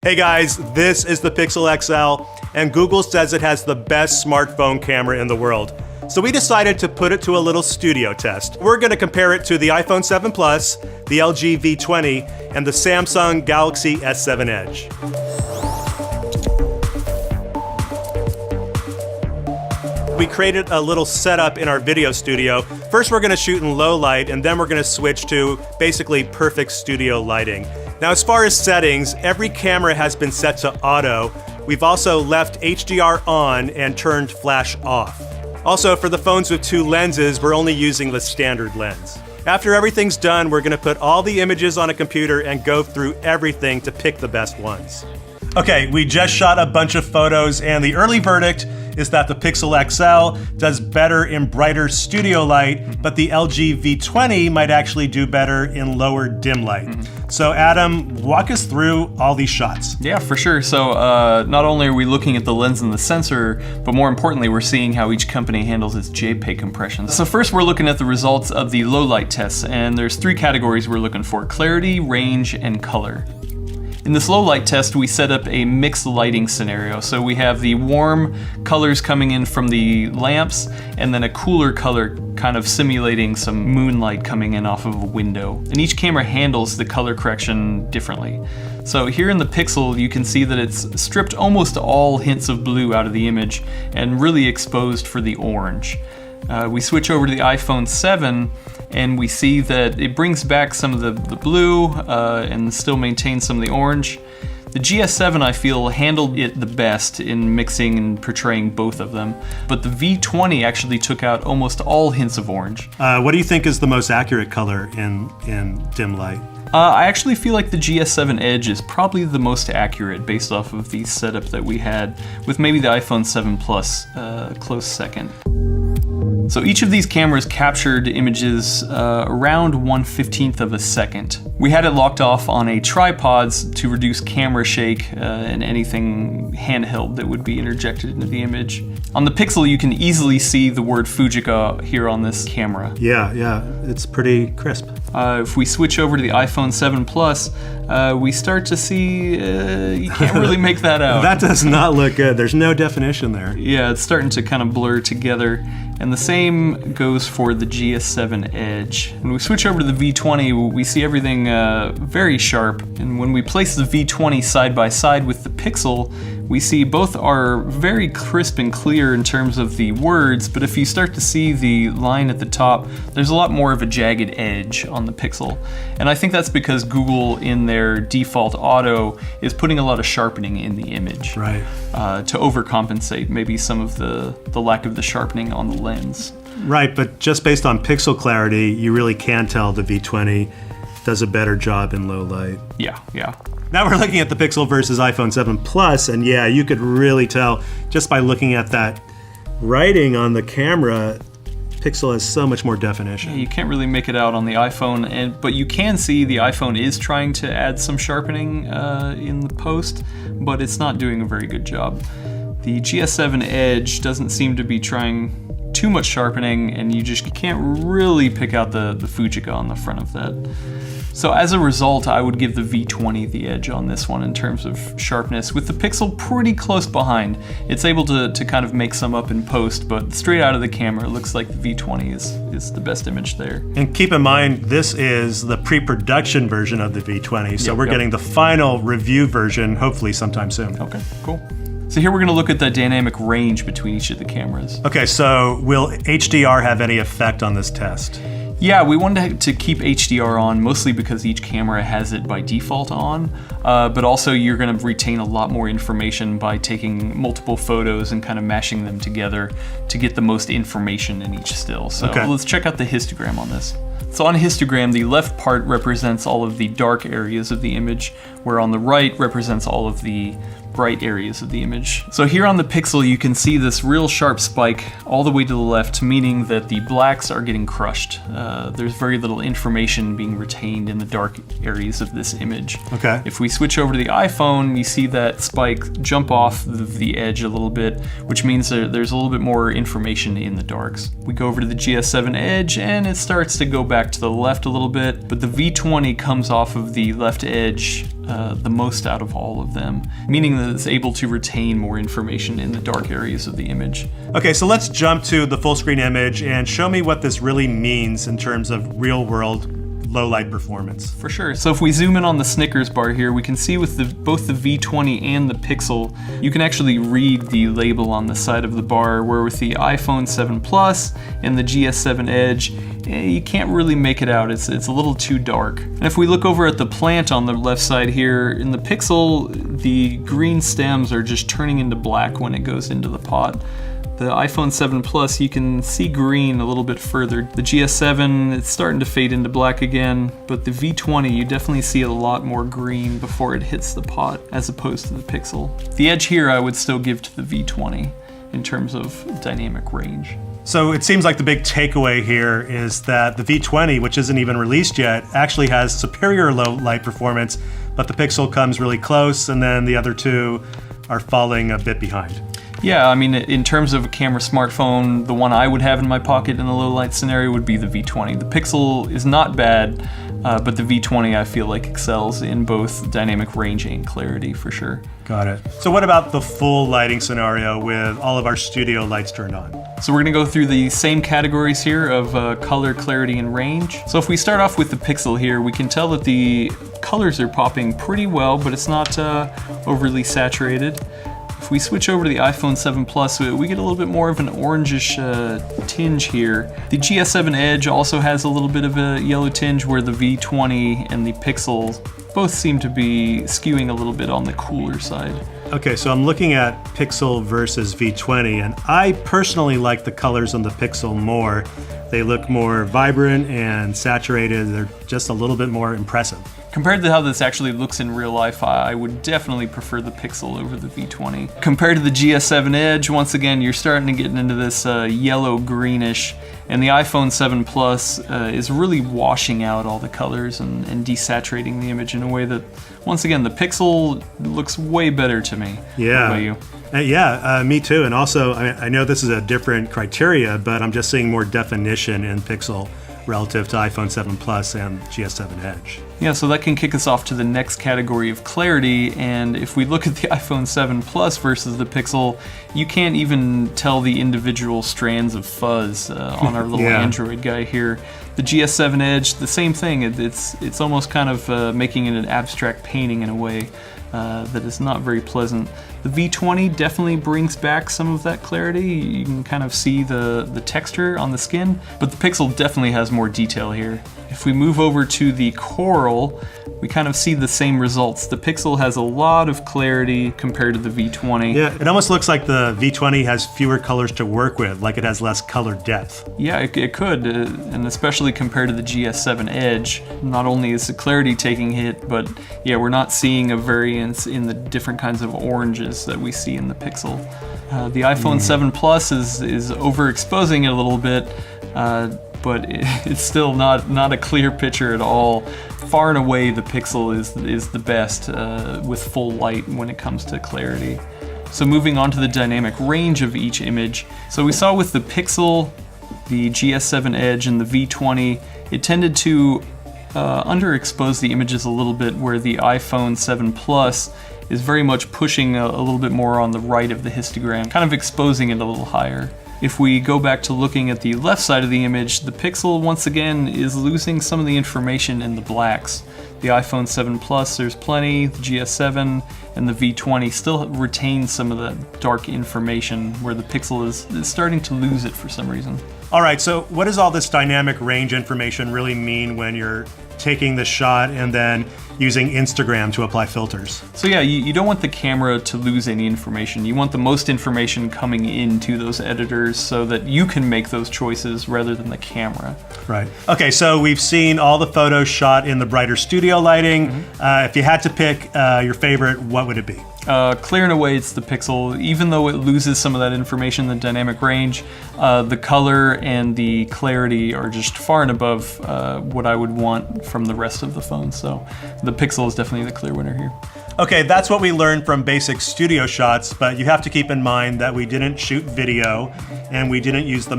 Hey guys, this is the Pixel XL, and Google says it has the best smartphone camera in the world. So we decided to put it to a little studio test. We're gonna compare it to the iPhone 7 Plus, the LG V20, and the Samsung Galaxy S7 Edge. We created a little setup in our video studio. First we're gonna shoot in low light, and then we're gonna switch to basically perfect studio lighting. Now, as far as settings, every camera has been set to auto. We've also left HDR on and turned flash off. Also, for the phones with two lenses, we're only using the standard lens. After everything's done, we're gonna put all the images on a computer and go through everything to pick the best ones. Okay, we just shot a bunch of photos, and the early verdict is that the Pixel XL does better in brighter studio light, but the LG V20 might actually do better in lower dim light. So Adam, walk us through all these shots. Yeah, for sure. So not only are we looking at the lens and the sensor, but more importantly, we're seeing how each company handles its JPEG compression. So first we're looking at the results of the low light tests, and there's three categories we're looking for: clarity, range, and color. In this low light test, we set up a mixed lighting scenario. So we have the warm colors coming in from the lamps, and then a cooler color kind of simulating some moonlight coming in off of a window. And each camera handles the color correction differently. So here in the Pixel, you can see that it's stripped almost all hints of blue out of the image and really exposed for the orange. We switch over to the iPhone 7, and we see that it brings back some of the blue and still maintains some of the orange. The GS7, I feel, handled it the best in mixing and portraying both of them, but the V20 actually took out almost all hints of orange. What do you think is the most accurate color in dim light? I actually feel like the GS7 Edge is probably the most accurate based off of the setup that we had, with maybe the iPhone 7 Plus close second. So each of these cameras captured images around 1/15 of a second. We had it locked off on a tripod to reduce camera shake and anything handheld that would be interjected into the image. On the Pixel, you can easily see the word Fujica here on this camera. Yeah, it's pretty crisp. If we switch over to the iPhone 7 Plus, we start to see, you can't really make that out. That does not look good. There's no definition there. Yeah, it's starting to kind of blur together. And the same goes for the GS7 Edge. When we switch over to the V20, we see everything very sharp. And when we place the V20 side by side with the Pixel, we see both are very crisp and clear in terms of the words, but if you start to see the line at the top, there's a lot more of a jagged edge on the Pixel. And I think that's because Google, in their default auto, is putting a lot of sharpening in the image. Right. To overcompensate maybe some of the lack of the sharpening on the lens. Right, but just based on pixel clarity, you really can tell the V20 does a better job in low light. Yeah. Now we're looking at the Pixel versus iPhone 7 Plus, and yeah, you could really tell just by looking at that writing on the camera, Pixel has so much more definition. Yeah, you can't really make it out on the iPhone, but you can see the iPhone is trying to add some sharpening in the post, but it's not doing a very good job. The GS7 Edge doesn't seem to be trying too much sharpening, and you just can't really pick out the Fujica on the front of that. So as a result, I would give the V20 the edge on this one in terms of sharpness, with the Pixel pretty close behind. It's able to kind of make some up in post, but straight out of the camera, it looks like the V20 is the best image there. And keep in mind, this is the pre-production version of the V20, so we're getting the final review version hopefully sometime soon. Okay, cool. So here we're going to look at the dynamic range between each of the cameras. Okay, so will HDR have any effect on this test? Yeah, we wanted to keep HDR on, mostly because each camera has it by default on, but also you're going to retain a lot more information by taking multiple photos and kind of mashing them together to get the most information in each still. So let's check out the histogram on this. So on a histogram, the left part represents all of the dark areas of the image, where on the right represents all of the bright areas of the image. So here on the Pixel, you can see this real sharp spike all the way to the left, meaning that the blacks are getting crushed. There's very little information being retained in the dark areas of this image. Okay. If we switch over to the iPhone, you see that spike jump off the edge a little bit, which means there's a little bit more information in the darks. We go over to the GS7 Edge, and it starts to go back to the left a little bit, but the V20 comes off of the left edge the most out of all of them, meaning that it's able to retain more information in the dark areas of the image. Okay, so let's jump to the full screen image and show me what this really means in terms of real world low light performance. For sure. So if we zoom in on the Snickers bar here, we can see with both the V20 and the Pixel, you can actually read the label on the side of the bar, where with the iPhone 7 Plus and the GS7 Edge, you can't really make it out. It's a little too dark. And if we look over at the plant on the left side here, in the Pixel, the green stems are just turning into black when it goes into the pot. The iPhone 7 Plus, you can see green a little bit further. The GS7, it's starting to fade into black again, but the V20, you definitely see a lot more green before it hits the pot, as opposed to the Pixel. The edge here I would still give to the V20 in terms of dynamic range. So it seems like the big takeaway here is that the V20, which isn't even released yet, actually has superior low light performance, but the Pixel comes really close, and then the other two are falling a bit behind. Yeah, I mean, in terms of a camera smartphone, the one I would have in my pocket in a low light scenario would be the V20. The Pixel is not bad, but the V20 I feel like excels in both dynamic range and clarity for sure. Got it. So what about the full lighting scenario with all of our studio lights turned on? So we're gonna go through the same categories here of color, clarity, and range. So if we start off with the Pixel here, we can tell that the colors are popping pretty well, but it's not overly saturated. If we switch over to the iPhone 7 Plus, we get a little bit more of an orangish tinge here. The GS7 Edge also has a little bit of a yellow tinge, where the V20 and the Pixel both seem to be skewing a little bit on the cooler side. Okay, so I'm looking at Pixel versus V20, and I personally like the colors on the Pixel more. They look more vibrant and saturated. They're just a little bit more impressive. Compared to how this actually looks in real life, I would definitely prefer the Pixel over the V20. Compared to the GS7 Edge, once again, you're starting to get into this yellow-greenish, and the iPhone 7 Plus is really washing out all the colors and desaturating the image in a way that, once again, the Pixel looks way better to me. Yeah. What about you? Me too. And also, I know this is a different criteria, but I'm just seeing more definition in Pixel relative to iPhone 7 Plus and GS7 Edge. Yeah, so that can kick us off to the next category of clarity, and if we look at the iPhone 7 Plus versus the Pixel, you can't even tell the individual strands of fuzz on our little Android guy here. The GS7 Edge, the same thing. It's almost kind of making it an abstract painting in a way that is not very pleasant. The V20 definitely brings back some of that clarity. You can kind of see the texture on the skin, but the Pixel definitely has more detail here. If we move over to the Coral, we kind of see the same results. The Pixel has a lot of clarity compared to the V20. Yeah, it almost looks like the V20 has fewer colors to work with, like it has less color depth. Yeah, it could, and especially compared to the GS7 Edge. Not only is the clarity taking a hit, but yeah, we're not seeing a variance in the different kinds of oranges that we see in the Pixel. The iPhone 7 Plus is overexposing it a little bit, but it's still not a clear picture at all. Far and away, the Pixel is the best with full light when it comes to clarity. So moving on to the dynamic range of each image. So we saw with the Pixel, the GS7 Edge, and the V20, it tended to underexpose the images a little bit, where the iPhone 7 Plus is very much pushing a little bit more on the right of the histogram, kind of exposing it a little higher. If we go back to looking at the left side of the image, the Pixel once again is losing some of the information in the blacks. The iPhone 7 Plus, there's plenty, the GS7 and the V20 still retain some of that dark information, where the Pixel is starting to lose it for some reason. All right, so what does all this dynamic range information really mean when you're taking the shot and then using Instagram to apply filters? So yeah, you don't want the camera to lose any information. You want the most information coming into those editors so that you can make those choices rather than the camera. Right. Okay, so we've seen all the photos shot in the brighter studio lighting. If you had to pick your favorite, what would it be? Clear and away, it's the Pixel. Even though it loses some of that information, the dynamic range, the color and the clarity are just far and above what I would want from the rest of the phone. So the Pixel is definitely the clear winner here. Okay, that's what we learned from basic studio shots, but you have to keep in mind that we didn't shoot video and we didn't use the